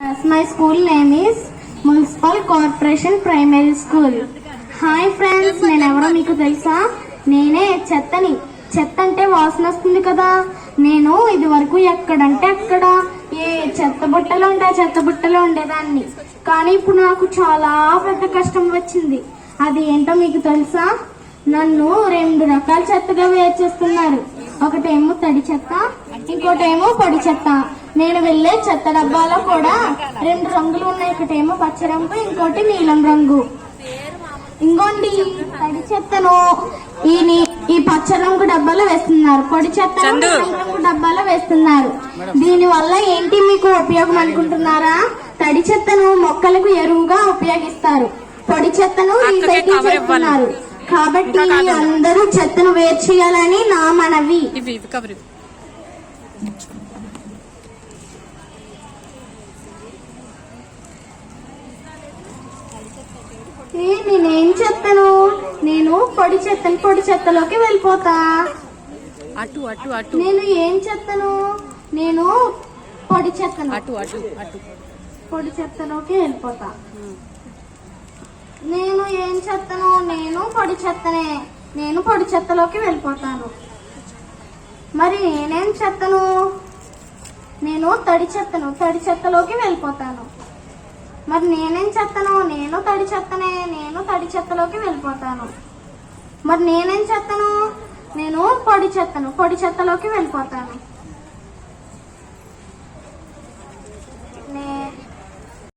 My school name is Municipal Corporation Primary School. Hi friends, నేను ఎవరో మీకు తెలుసా? నేనే చెత్తని. చెత్త అంటే వాసన వస్తుంది కదా. నేను ఇది వరకు ఎక్కడంటే అక్కడ ఏ చెత్త బుట్టలో ఉంటే ఆ చెత్త బుట్టలో ఉండేదాన్ని. కానీ ఇప్పుడు నాకు చాలా పెద్ద కష్టం వచ్చింది. అది ఏంటో మీకు తెలుసా? నన్ను 2 రకాల చెత్తగా వేరు చేస్తున్నారు. ఒకటేమో తడి చెత్త, ఇంకోటేమో పొడి చెత్త. నేను వెళ్లే చెత్త డబ్బాలో కూడా 2 రంగులు ఉన్నాయి. ఒకటేమో పచ్చ రంగు, ఇంకోటి నీలం రంగు. ఇంకోండి, తడి చెత్తను ఈ పచ్చ రంగు డబ్బాలో వేస్తున్నారు, పొడి చెత్తను నీలం రంగు డబ్బాలో వేస్తున్నారు. దీని వల్ల ఏంటి మీకు ఉపయోగం అనుకుంటున్నారా? తడి చెత్తను మొక్కలకు ఎరువుగా ఉపయోగిస్తారు, పొడి చెత్తను రీసైకిల్ చేస్తున్నారు. కాబట్టి అందరూ చెత్తను వేరు చేయాలని నా మనవి. నేనేం చెత్తను? నేను పొడి చెత్తలోకి వెళ్ళిపోతా. నేను ఏం చెత్తను? నేను పొడి చెత్తలోకి వెళ్ళిపోతా. నేను ఏం చెత్తను? నేను పొడి చెత్తలోకి వెళ్ళిపోతాను. మరి నేనేం చెత్తను? నేను తడి చెత్తలోకి వెళ్ళిపోతాను. మరి నేనేం చెత్తను? నేను తడి చెత్తలోకి వెళ్ళిపోతాను. మరి నేనేం చెత్తను? నేను పొడి చెత్తలోకి వెళ్ళిపోతాను.